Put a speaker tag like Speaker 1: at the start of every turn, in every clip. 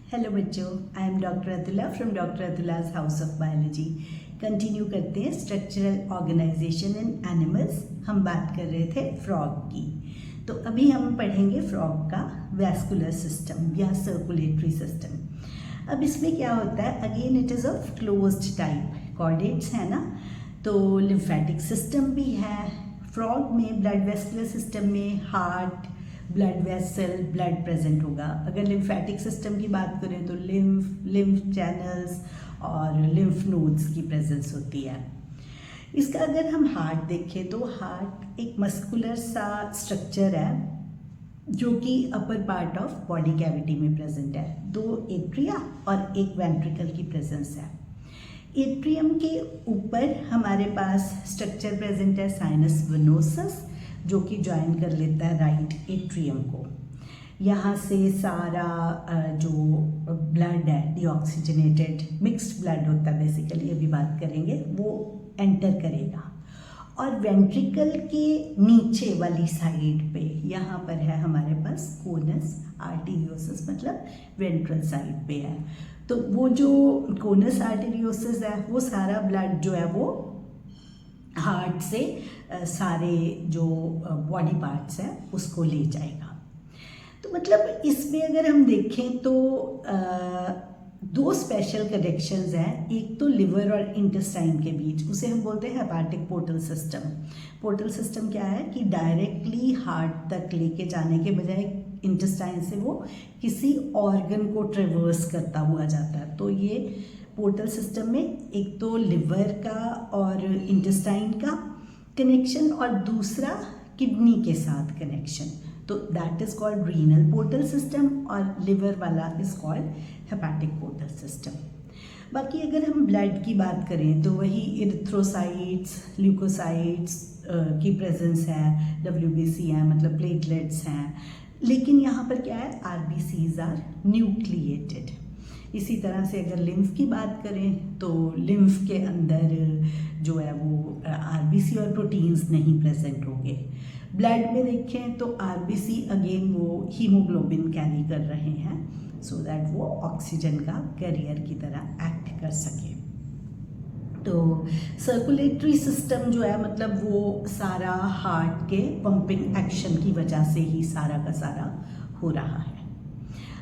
Speaker 1: Hello बच्चों, I am doctor Atula from doctor Atula's house of biology. Continue करते हैं structural organisation इन animals. हम बात कर रहे थे फ्रॉग की, तो अभी हम पढ़ेंगे फ्रॉग का वैस्कुलर सिस्टम या सर्कुलेटरी सिस्टम। अब इसमें क्या होता है, again it is of closed type, chordates है ना, तो लिम्फेटिक सिस्टम भी है फ्रॉग में। ब्लड वेस्कुलर सिस्टम में heart, blood vessel, blood present होगा। अगर लिम्फेटिक सिस्टम की बात करें तो लिम्फ चैनल्स और लिम्फ नोड्स की प्रेजेंस होती है। इसका अगर हम हार्ट देखें तो हार्ट एक मस्कुलर सा स्ट्रक्चर है जो कि upper part of body cavity में प्रेजेंट है। दो एट्रिया और एक वेंट्रिकल की प्रेजेंस है। एट्रियम के ऊपर हमारे पास स्ट्रक्चर प्रेजेंट है साइनस वेनोसस, जो कि ज्वाइन कर लेता है राइट एट्रियम को। यहाँ से सारा जो ब्लड है, डीऑक्सीजनेटेड मिक्स्ड ब्लड होता है बेसिकली, अभी बात करेंगे, वो एंटर करेगा। और वेंट्रिकल के नीचे वाली साइड पे यहाँ पर है हमारे पास कोनस आर्टेरियोसस, मतलब वेंट्रल साइड पे है। तो वो जो कोनस आर्टेरियोसस है वो सारा ब्लड जो है वो हार्ट से सारे जो बॉडी पार्ट्स हैं उसको ले जाएगा। तो मतलब इसमें अगर हम देखें तो दो स्पेशल कनेक्शंस हैं। एक तो लिवर और इंटेस्टाइन के बीच, उसे हम बोलते हैं hepatic portal system. Portal system क्या है कि डायरेक्टली हार्ट तक लेके जाने के बजाय इंटेस्टाइन से वो किसी ऑर्गन को ट्रेवर्स करता हुआ जाता है। तो ये पोर्टल सिस्टम में एक तो लिवर का और इंटेस्टाइन का कनेक्शन और दूसरा किडनी के साथ कनेक्शन, तो that is called renal portal system, और लिवर वाला is called hepatic portal system. बाकी अगर हम ब्लड की बात करें तो वही इरिथ्रोसाइट्स, ल्यूकोसाइट्स की प्रेजेंस है, WBC है मतलब प्लेटलेट्स हैं। लेकिन यहाँ पर क्या है, RBCs आर न्यूक्लिएटेड। इसी तरह से अगर लिम्फ की बात करें तो लिम्फ के अंदर जो है वो RBC और प्रोटीन्स नहीं प्रेजेंट होंगे। ब्लड में देखें तो RBC अगेन वो हीमोग्लोबिन कैरी कर रहे हैं सो दैट वो ऑक्सीजन का कैरियर की तरह एक्ट कर सके। तो सर्कुलेटरी सिस्टम जो है मतलब वो सारा हार्ट के पंपिंग एक्शन की वजह से ही सारा का सारा हो रहा है।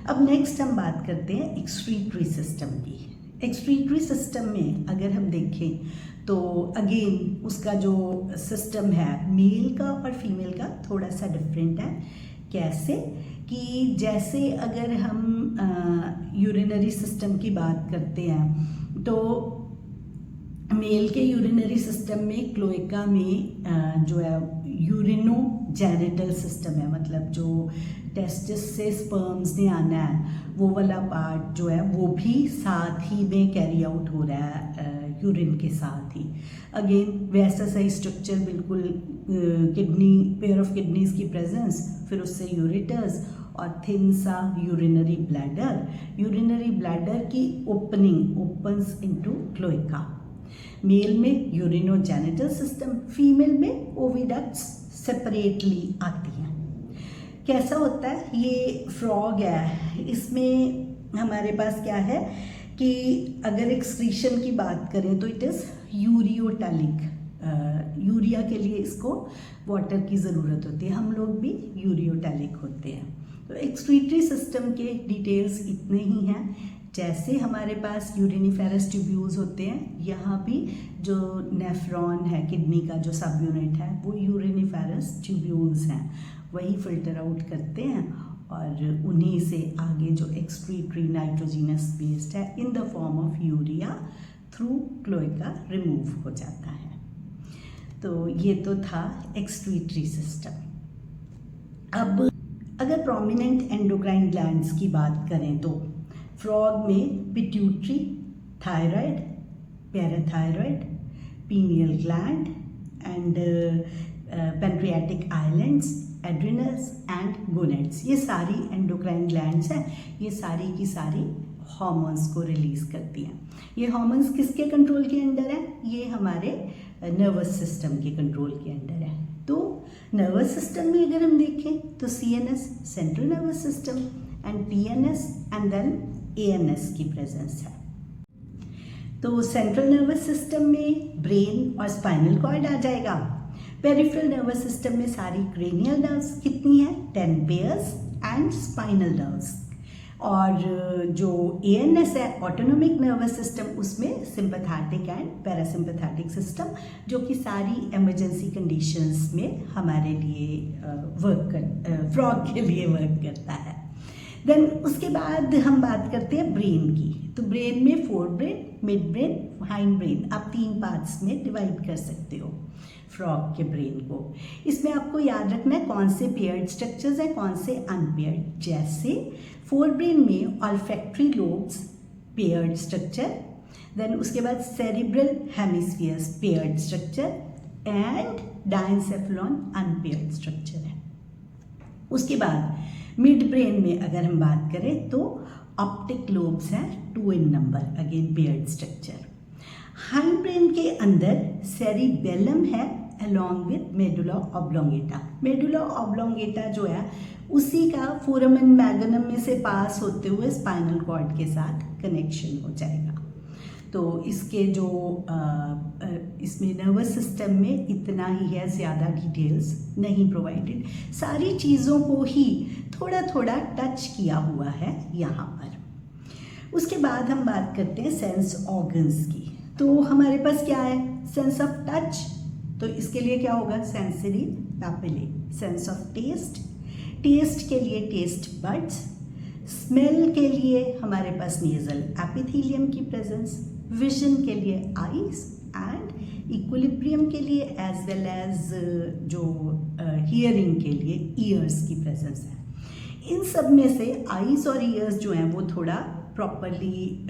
Speaker 1: अब नेक्स्ट हम बात करते हैं एक्सक्रीटरी सिस्टम की। एक्सक्रीटरी सिस्टम में अगर हम देखें तो अगेन उसका जो सिस्टम है मेल का और फीमेल का थोड़ा सा डिफरेंट है। कैसे कि जैसे अगर हम यूरिनरी सिस्टम की बात करते हैं तो मेल के यूरिनरी सिस्टम में क्लोएका में जो है यूरिनो जेनिटल सिस्टम है, मतलब जो टेस्टिस से स्पर्म्स ने आना है वो वाला पार्ट जो है वो भी साथ ही में कैरी आउट हो रहा है यूरिन के साथ ही। अगेन वैसा सही स्ट्रक्चर बिल्कुल, किडनी, पेयर ऑफ किडनीज की प्रेजेंस, फिर उससे यूरेटर्स और थिन सा यूरिनरी ब्लैडर। यूरिनरी ब्लैडर की opening opens into cloaca. Male में यूरिनोजेनिटल सिस्टम, फीमेल में ओविडक्ट्स सेपरेटली आती हैं। कैसा होता है ये फ्रॉग है, इसमें हमारे पास क्या है कि अगर एक्सक्रीशन की बात करें तो इट इज़ यूरियोटैलिक। यूरिया के लिए इसको वाटर की ज़रूरत होती है, हम लोग भी यूरियोटैलिक होते हैं। तो एक्सक्रीटरी सिस्टम के डिटेल्स इतने ही हैं। जैसे हमारे पास यूरिनिफेरस ट्यूब्यूल्स होते हैं, यहाँ भी जो नेफ्रॉन है किडनी का जो सब यूनिट है वो यूरिनिफेरस ट्यूब्यूल्स हैं, वही फिल्टर आउट करते हैं और उन्हीं से आगे जो एक्सक्रीटरी नाइट्रोजिनस वेस्ट है in the form of urea through cloaca remove हो जाता है। तो ये तो था एक्सक्रीटरी सिस्टम। अब अगर प्रोमिनेंट एंडोक्राइन ग्लैंड्स की बात करें तो फ्रॉग में pituitary, thyroid, parathyroid, pineal gland and pancreatic islands, adrenals and gonads, ये सारी एंडोक्राइन ग्लैंड्स हैं। ये सारी की सारी हार्मोन्स को रिलीज करती हैं। ये हार्मोन्स किसके कंट्रोल के अंडर है? ये हमारे नर्वस सिस्टम के कंट्रोल के अंडर है। तो नर्वस सिस्टम में अगर हम देखें तो CNS, central nervous system, and TNS and then ANS की प्रेजेंस है। तो सेंट्रल नर्वस सिस्टम में ब्रेन और स्पाइनल कॉर्ड आ जाएगा। पेरिफेरल नर्वस सिस्टम में सारी क्रेनियल नर्व्स कितनी हैं, 10 पेयर्स एंड स्पाइनल नर्व्स। और जो ANS है ऑटोनोमिक नर्वस सिस्टम, उसमें सिंपैथेटिक एंड पैरासिम्पैथेटिक सिस्टम, जो कि सारी इमरजेंसी कंडीशंस में हमारे लिए फ्रॉग के लिए वर्क करता है। देन उसके बाद हम बात करते हैं ब्रेन की। तो ब्रेन में fore brain, mid brain, hind brain, आप 3 पार्ट्स में डिवाइड कर सकते हो फ्रॉग के ब्रेन को। इसमें आपको याद रखना है कौन से पेयर्ड स्ट्रक्चर्स हैं, कौन से अनपेयर्ड। जैसे फोर ब्रेन में olfactory lobes paired structure, then उसके बाद cerebral hemispheres paired structure and diencephalon unpaired structure है। उसके बाद मिड ब्रेन में अगर हम बात करें तो ऑप्टिक लोब्स हैं 2 in number, again paired structure. Hind brain के अंदर सेरिबेलम है along with medulla oblongata. Medulla oblongata जो है उसी का फोरामेन मैग्नम में से पास होते हुए स्पाइनल कॉर्ड के साथ कनेक्शन हो जाएगा। तो इसके जो इसमें नर्वस सिस्टम में इतना ही है, ज़्यादा डिटेल्स नहीं प्रोवाइडेड। सारी चीज़ों को ही थोड़ा थोड़ा टच किया हुआ है यहाँ पर। उसके बाद हम बात करते हैं सेंस ऑर्गन्स की। तो हमारे पास क्या है, सेंस ऑफ टच, तो इसके लिए क्या होगा, sensory papillae. Sense of taste, taste के लिए टेस्ट बड्स। स्मेल के लिए हमारे पास नेजल एपिथेलियम की प्रेजेंस। विजन के लिए आईज एंड इक्विलिब्रियम के लिए एज वेल एज जो हियरिंग के लिए ईयर्स की प्रेजेंस है। इन सब में से आईज और ईयर्स जो हैं वो थोड़ा प्रॉपरली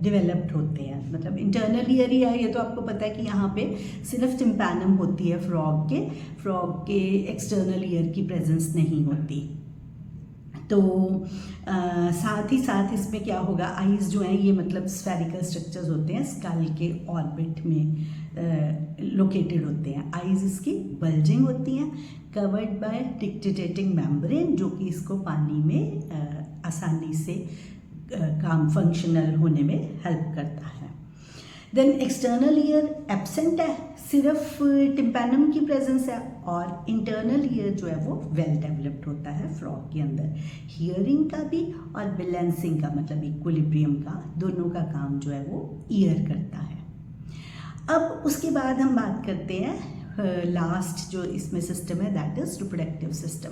Speaker 1: डेवलप्ड होते हैं, मतलब इंटरनल ईयर ही है। ये तो आपको पता है कि यहाँ पे सिर्फ टिम्पैनम होती है फ्रॉग के एक्सटर्नल ईयर की प्रेजेंस नहीं होती। तो साथ ही साथ इसमें क्या होगा, आईज जो हैं ये मतलब स्फेरिकल स्ट्रक्चर्स होते हैं, स्कल के ऑर्बिट में लोकेटेड होते हैं। आईज इसकी बल्जिंग होती हैं, कवर्ड बाय डिक्टेटेटिंग मेम्ब्रेन, जो कि इसको पानी में आसानी से काम फंक्शनल होने में हेल्प करता है। देन एक्सटर्नल ईयर एब्सेंट है, सिर्फ टिम्पैनम की प्रेजेंस है, और इंटरनल ईयर जो है वो वेल डेवलप्ड होता है फ्रॉग के अंदर। हियरिंग का भी और बैलेंसिंग का, मतलब इक्विलिब्रियम का, दोनों का काम जो है वो ईयर करता है। अब उसके बाद हम बात करते हैं लास्ट जो इसमें सिस्टम है, दैट इज रिप्रोडक्टिव सिस्टम।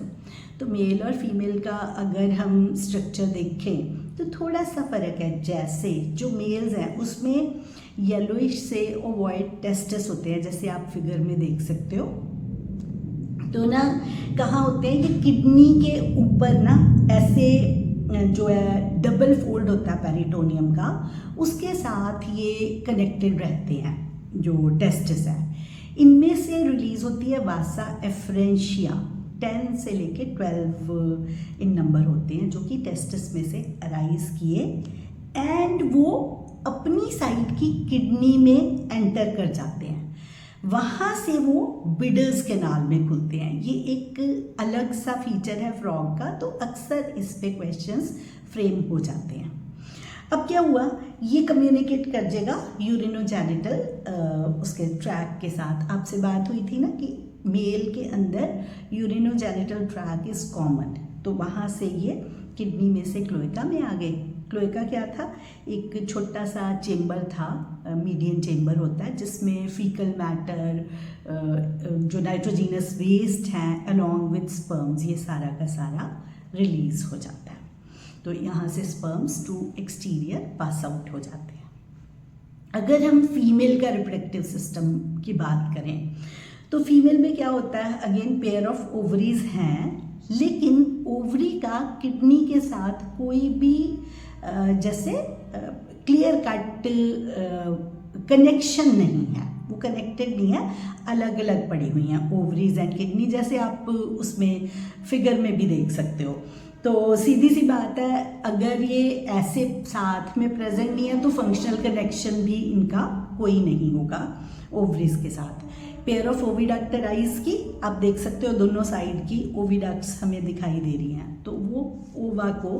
Speaker 1: तो मेल और फीमेल का अगर हम स्ट्रक्चर देखें तो थोड़ा सा फ़र्क है। जैसे जो मेल्स हैं उसमें येलोइश से ओवॉइड टेस्टिस होते हैं, जैसे आप फिगर में देख सकते हो। तो ना कहाँ होते हैं, ये किडनी के ऊपर ना ऐसे जो है डबल फोल्ड होता है पेरिटोनियम का, उसके साथ ये कनेक्टेड रहते हैं जो टेस्टिस है। इनमें से रिलीज होती है वासा एफरेंशिया, 10 से लेके 12 इन नंबर होते हैं, जो कि टेस्टिस में से अराइज किए एंड वो अपनी साइड की किडनी में एंटर कर जाते हैं। वहाँ से वो बिडल्स कैनाल में खुलते हैं। ये एक अलग सा फीचर है फ्रॉग का, तो अक्सर इस पे क्वेश्चंस फ्रेम हो जाते हैं। अब क्या हुआ, ये कम्युनिकेट कर जाएगा यूरिनोजेनिटल उसके ट्रैक के साथ। आपसे बात हुई थी ना कि मेल के अंदर यूरिनोजेनिटल ट्रैक इज कॉमन, तो वहाँ से ये किडनी में से क्लोएका में आ गए। क्लोएका क्या था, एक छोटा सा चेम्बर था, मीडियन चेम्बर होता है, जिसमें फीकल मैटर, जो नाइट्रोजीनस वेस्ट हैं अलॉन्ग विद स्पर्म्स, ये सारा का सारा रिलीज हो जाता है। तो यहाँ से sperms to exterior pass out हो जाते हैं। अगर हम फीमेल का रिप्रोडक्टिव सिस्टम की बात करें तो फीमेल में क्या होता है, अगेन पेयर ऑफ ओवरीज हैं, लेकिन ओवरी का किडनी के साथ कोई भी जैसे क्लियर कट कनेक्शन नहीं है, वो कनेक्टेड नहीं है, अलग अलग पड़ी हुई हैं ओवरीज एंड किडनी, जैसे आप उसमें फिगर में भी देख सकते हो। तो सीधी सी बात है, अगर ये ऐसे साथ में प्रेजेंट नहीं है तो फंक्शनल कनेक्शन भी इनका कोई नहीं होगा ओवरीज के साथ। पेयर ऑफ ओविडक्ट राइज की आप देख सकते हो, दोनों साइड की ओविडक्ट्स हमें दिखाई दे रही हैं, तो वो ओवा को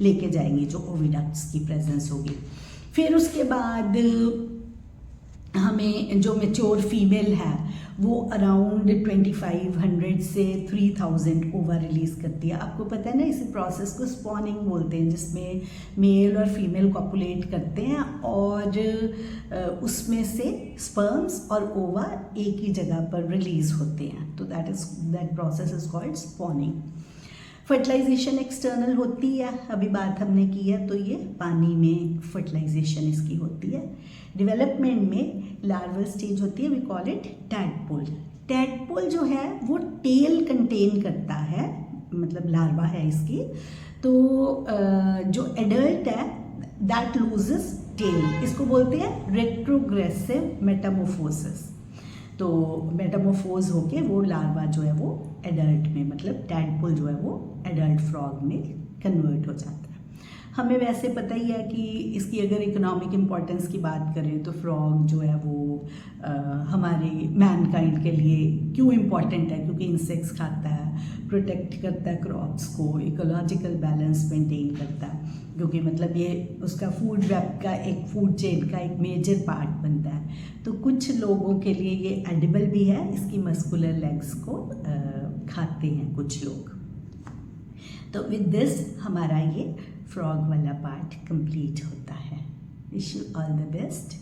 Speaker 1: लेके जाएंगे जो ओविडक्ट्स की प्रेजेंस होगी। फिर उसके बाद हमें जो मेच्योर फीमेल है वो अराउंड 2500 से 3000 ओवा रिलीज करती है। आपको पता है ना, इसी प्रोसेस को स्पॉनिंग बोलते हैं, जिसमें मेल और फीमेल कॉपुलेट करते हैं और उसमें से स्पर्म्स और ओवा एक ही जगह पर रिलीज होते हैं। तो that process is called spawning. Fertilisation external होती है, अभी बात हमने की है, तो ये पानी में फर्टिलाइजेशन इसकी होती है। डेवलपमेंट में लार्वल स्टेज होती है, we call it tadpole. Tadpole जो है वो टेल कंटेन करता है, मतलब लार्वा है इसकी। तो जो एडल्ट है दैट लूजेस टेल, इसको बोलते हैं रेट्रोग्रेसिव मेटामोफोसिस। तो मेटामोफोज होके वो लार्वा जो है वो एडल्ट में, मतलब टैडपोल जो है वो एडल्ट फ्रॉग में कन्वर्ट हो जाता है। हमें वैसे पता ही है कि इसकी अगर इकोनॉमिक इम्पोर्टेंस की बात करें तो फ्रॉग जो है वो हमारे मैनकाइंड के लिए क्यों इम्पॉर्टेंट है, क्योंकि इंसेक्ट्स खाता है, प्रोटेक्ट करता है क्रॉप्स को, इकोलॉजिकल बैलेंस मेंटेन करता है, क्योंकि मतलब ये उसका फूड वेब का एक फूड चेन का एक मेजर पार्ट बनता है। तो कुछ लोगों के लिए ये एडिबल भी है, इसकी मस्कुलर लेग्स को खाते हैं कुछ लोग। तो विद दिस हमारा ये फ्रॉग वाला पार्ट कंप्लीट होता है। Wish you all the best.